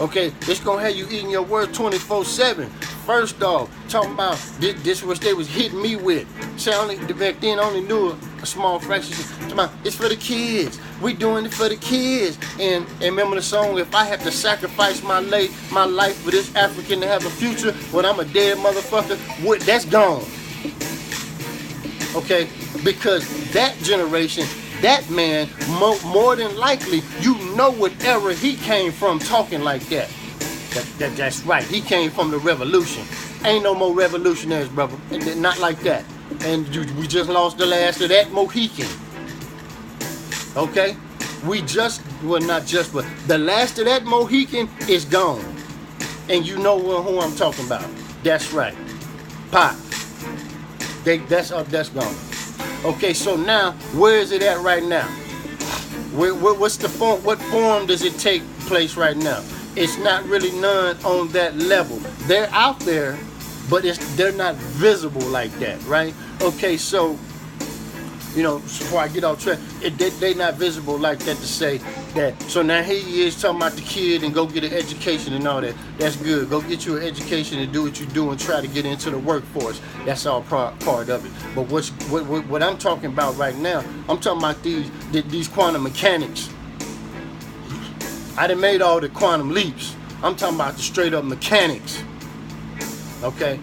Okay, it's gonna have you eating your words 24/7. First off, talking about this was they was hitting me with. Say back then I only knew a small fraction. Talking about it's for the kids. We doing it for the kids. And remember the song, if I have to sacrifice my life for this African to have a future, when I'm a dead motherfucker, that's gone. Okay, because that generation, that man, more than likely, you know what era he came from talking like that. That's right. He came from the revolution. Ain't no more revolutionaries, brother. Not like that. And we just lost the last of that Mohican. Okay? Not just, but the last of that Mohican is gone. And you know who I'm talking about. That's right. Pop. That's gone. Okay, so now, where is it at right now? What's the form? What form does it take place right now? It's not really none on that level. They're out there, but they're not visible like that, right? Okay, so, before I get off track, they're not visible like that to say that. So now here he is talking about the kid and go get an education and all that. That's good. Go get you an education and do what you do and try to get into the workforce. That's all part of it. But what I'm talking about right now, I'm talking about these quantum mechanics. I done made all the quantum leaps. I'm talking about the straight up mechanics. Okay?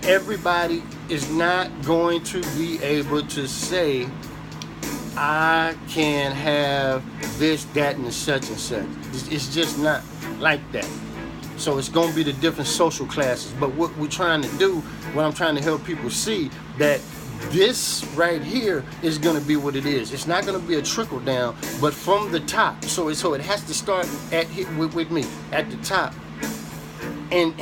Everybody is not going to be able to say, I can have this, that, and such and such. It's just not like that. So it's going to be the different social classes. But what we're trying to do, what I'm trying to help people see, that this right here is going to be what it is. It's not going to be a trickle down, but from the top. So it has to start with me at the top, and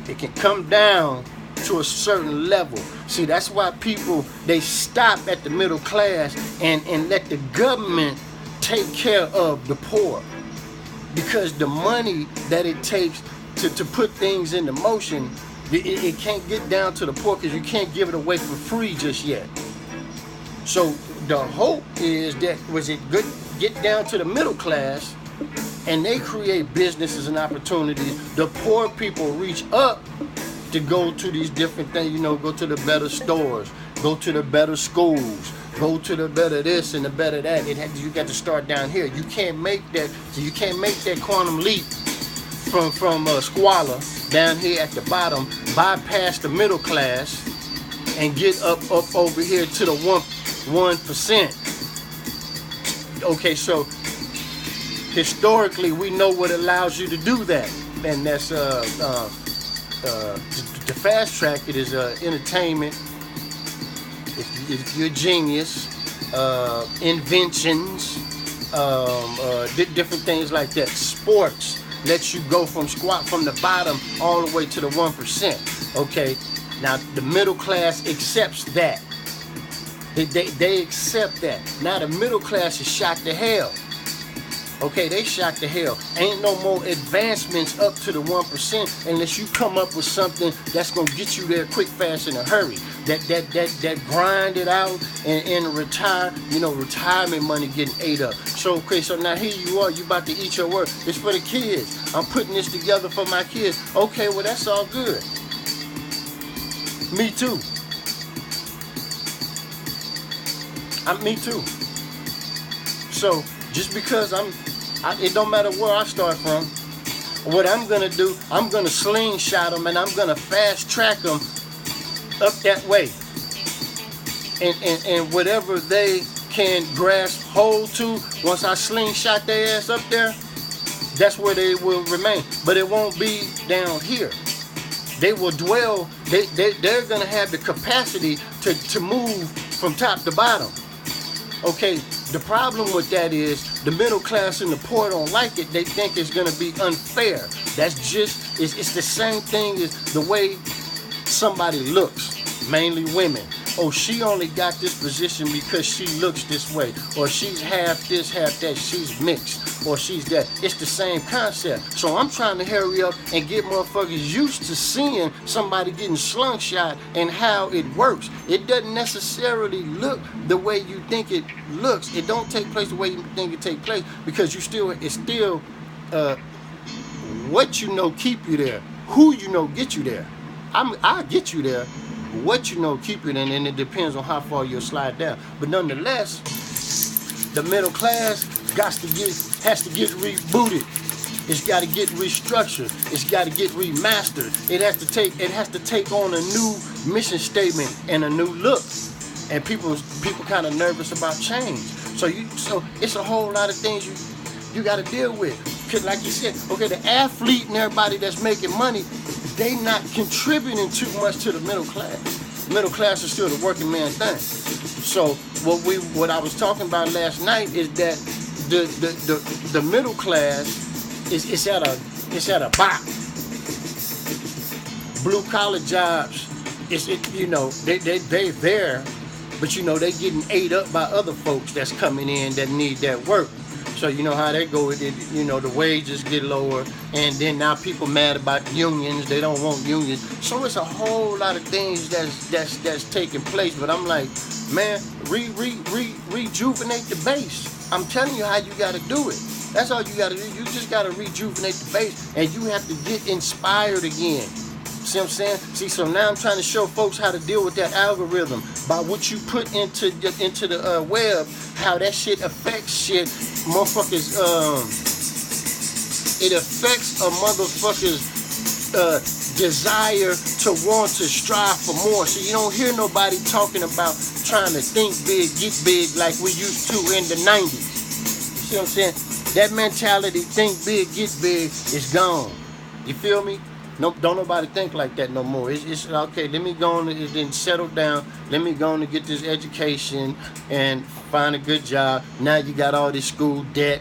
it can come down to a certain level. See, that's why people, they stop at the middle class and let the government take care of the poor, because the money that it takes to put things into motion, it can't get down to the poor, because you can't give it away for free just yet. So the hope is that get down to the middle class, and they create businesses and opportunities. The poor people reach up to go to these different things, go to the better stores, go to the better schools, go to the better this and the better that. You got to start down here. You can't make that. So you can't make that quantum leap from squalor down here at the bottom, bypass the middle class, and get up over here to the 1%. Okay, so historically we know what allows you to do that, and that's to fast track it is entertainment. If you're a genius, inventions, different things like that. Sports lets you go from the bottom all the way to the 1%. Okay, now the middle class accepts that. They accept that. Now the middle class is shot to hell. Okay, they shot to hell. Ain't no more advancements up to the 1% unless you come up with something that's gonna get you there quick, fast, in a hurry. That grind it out and retire. Retirement money getting ate up. So okay, so now here you are. You about to eat your word. It's for the kids. I'm putting this together for my kids. Okay, well that's all good. Me too. Me too. So just because it don't matter where I start from. What I'm gonna do, I'm gonna slingshot them and I'm gonna fast track them up that way. And whatever they can grasp hold to, once I slingshot their ass up there, that's where they will remain. But it won't be down here. They will dwell. They're gonna have the capacity to move from top to bottom. Okay, the problem with that is the middle class and the poor don't like it. They think it's going to be unfair. That's just, it's the same thing as the way somebody looks, mainly women. Oh, she only got this position because she looks this way, or she's half this, half that, she's mixed. or she's that. It's the same concept. So I'm trying to hurry up and get motherfuckers used to seeing somebody getting slingshot and how it works. It doesn't necessarily look the way you think it looks. It don't take place the way you think it take place, because it's still what you know keep you there. Who you know get you there. I get you there. What you know keep you there, and it depends on how far you'll slide down. But nonetheless, the middle class has to get rebooted. It's got to get restructured. It's got to get remastered. It has to take on a new mission statement and a new look. And people kind of nervous about change. So it's a whole lot of things you got to deal with. Cause like you said, okay, the athlete and everybody that's making money, they not contributing too much to the middle class. Middle class is still the working man thing. So what I was talking about last night is that the middle class is at a bottom. Blue collar jobs, they there, but they getting ate up by other folks that's coming in that need that work. So you know how that go with it, the wages get lower, and then now people mad about unions, they don't want unions. So it's a whole lot of things that's taking place. But I'm like, man, rejuvenate the base. I'm telling you how you gotta do it. That's all you gotta do. You just gotta rejuvenate the base, and you have to get inspired again. See what I'm saying? See, so now I'm trying to show folks how to deal with that algorithm by what you put into the web, how that shit affects shit. Motherfuckers, it affects a motherfucker's desire to want to strive for more. So you don't hear nobody talking about trying to think big, get big like we used to in the 90s. You see what I'm saying? That mentality, think big, get big, is gone. You feel me? No, don't nobody think like that no more. It's okay, let me go on and then settle down. Let me go on and get this education and find a good job. Now you got all this school debt.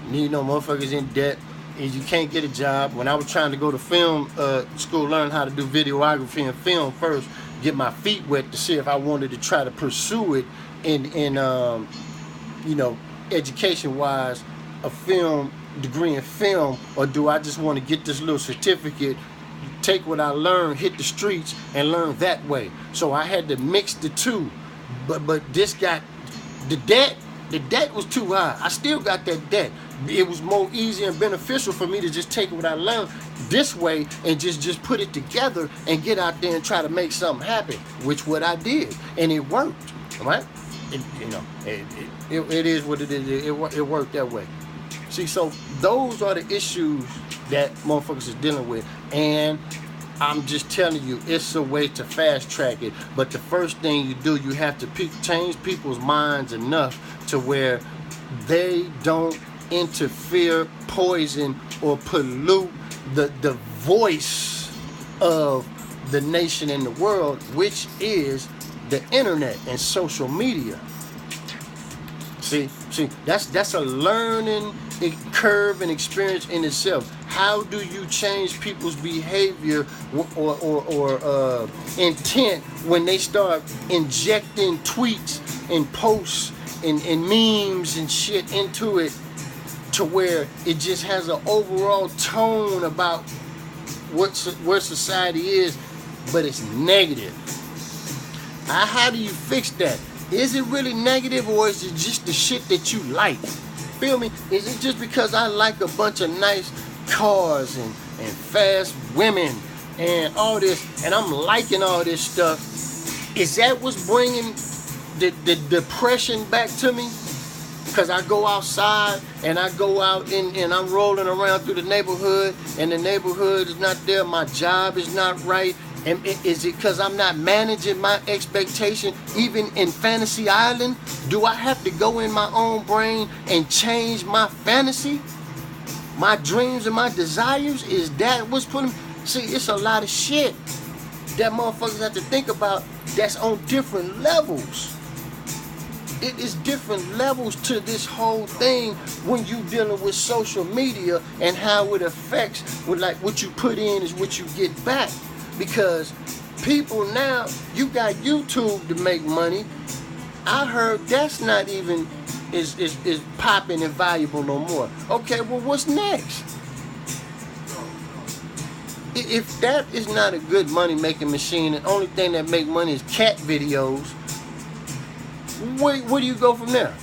Motherfuckers in debt. And you can't get a job. When I was trying to go to film school, learn how to do videography and film first, get my feet wet to see if I wanted to try to pursue it in education-wise, a film degree in film, or do I just want to get this little certificate, take what I learned, hit the streets, and learn that way? So I had to mix the two. But this got the debt was too high. I still got that debt. It was more easy and beneficial for me to just take what I learned this way and just put it together and get out there and try to make something happen, which what I did, and it worked. Right? It is what it is. It worked that way. See, so those are the issues that motherfuckers is dealing with, and I'm just telling you, it's a way to fast track it. But the first thing you do, you have to change people's minds enough to where they don't interfere, poison, or pollute the voice of the nation and the world, which is the internet and social media. See, that's a learning curve and experience in itself. How do you change people's behavior or intent when they start injecting tweets and posts and memes and shit into it, to where it just has an overall tone about where society is, but it's negative? How do you fix that? Is it really negative, or is it just the shit that you like? Feel me? Is it just because I like a bunch of nice cars and fast women and all this, and I'm liking all this stuff? Is that what's bringing the depression back to me? Because I go outside and I go out and I'm rolling around through the neighborhood, and the neighborhood is not there, my job is not right. And is it because I'm not managing my expectation even in Fantasy Island? Do I have to go in my own brain and change my fantasy? My dreams and my desires? Is that what's putting... See, it's a lot of shit that motherfuckers have to think about that's on different levels. It is different levels to this whole thing when you dealing with social media and how it affects with, like, what you put in is what you get back. Because people now, you got YouTube to make money. I heard that's not even is popping and valuable no more. Okay, well, what's next? If that is not a good money-making machine, the only thing that make money is cat videos, where do you go from there?